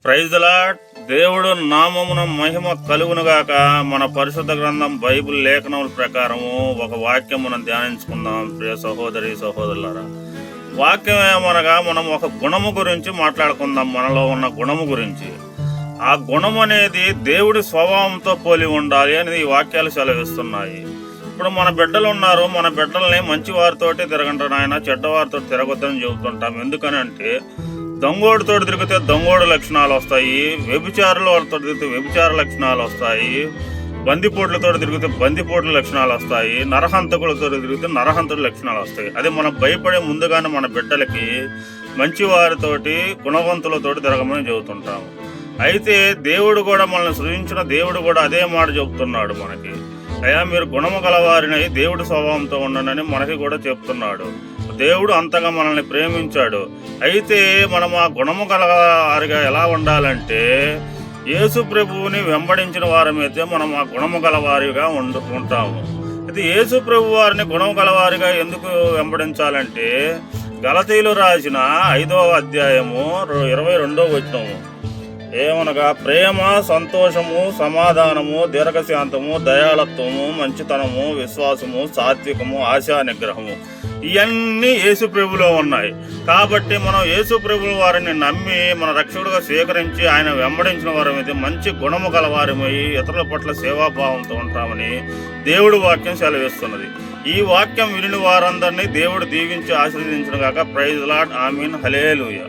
Praise the lord. దేవుడు నామమున మహిమ కలుగునుగాక. మన పరిశుద్ధ గ్రంథం బైబిల్ లేఖనముల ప్రకారము ఒక వాక్యం మనం ధ్యానించుకుందాం. ప్రియ సహోదరి సహోదరులారా, వాక్యం ఏమనగా మనం ఒక గుణము గురించి మాట్లాడుకుందాం. మనలో ఉన్న గుణము గురించి. ఆ గుణం అనేది దేవుడి స్వభావంతో పోలి ఉండాలి అనేది ఈ వాక్యాలు సెలవిస్తున్నాయి. ఇప్పుడు మన బిడ్డలు ఉన్నారు, మన బిడ్డల్ని మంచి వారితోటి తిరగంటారు, ఆయన చెడ్డవారితో తిరగొద్దని చెబుతుంటాం. ఎందుకనంటే దొంగోడితో తిరిగితే దొంగోడు లక్షణాలు వస్తాయి, వ్యభిచారుల వాళ్ళతో తిరిగితే వ్యభిచార లక్షణాలు వస్తాయి, బందిపోట్లతో తిరిగితే బందిపోట్ల లక్షణాలు వస్తాయి, నరహంతకులతో తిరిగితే నరహంతుడి లక్షణాలు వస్తాయి. అది మనం భయపడే ముందుగానే మన బిడ్డలకి మంచి వారితోటి గుణవంతులతోటి తిరగమని చెబుతుంటాము. అయితే దేవుడు కూడా మనల్ని సృజించిన దేవుడు కూడా అదే మాట చెబుతున్నాడు మనకి. అయ్యా, మీరు గుణము గలవారిని దేవుడి స్వభావంతో ఉండండి మనకి కూడా చెప్తున్నాడు. దేవుడు అంతగా మనల్ని ప్రేమించాడు. అయితే మనం ఆ గుణము గలవారిగా ఎలా ఉండాలంటే, యేసు ప్రభువుని వెంబడించిన వారమైతే మనం ఆ గుణము గలవారిగా ఉంటాము. అయితే యేసు ప్రభు వారిని గుణము గలవారిగా ఎందుకు వెంబడించాలంటే, గలతీయులు రాసిన 5వ అధ్యాయము 22వ వచనము ఏమనగా, ప్రేమ, సంతోషము, సమాధానము, దీర్ఘశాంతము, దయాళత్వము, మంచితనము, విశ్వాసము, సాత్వికము, ఆశా నిగ్రహము, ఇవన్నీ యేసు ప్రభులో ఉన్నాయి. కాబట్టి మనం యేసు ప్రభు వారిని నమ్మి మన రక్షకుడుగా స్వీకరించి ఆయన వెంబడించిన వారమైతే మంచి గుణము గలవారమై ఇతరుల పట్ల సేవాభావంతో ఉంటామని దేవుడు వాక్యం సెలవిస్తున్నది. ఈ వాక్యం విని వారందరినీ దేవుడు దీవించి ఆశీర్వదించును గాక. Praise the Lord. ఆమీన్. హల్లెలూయా.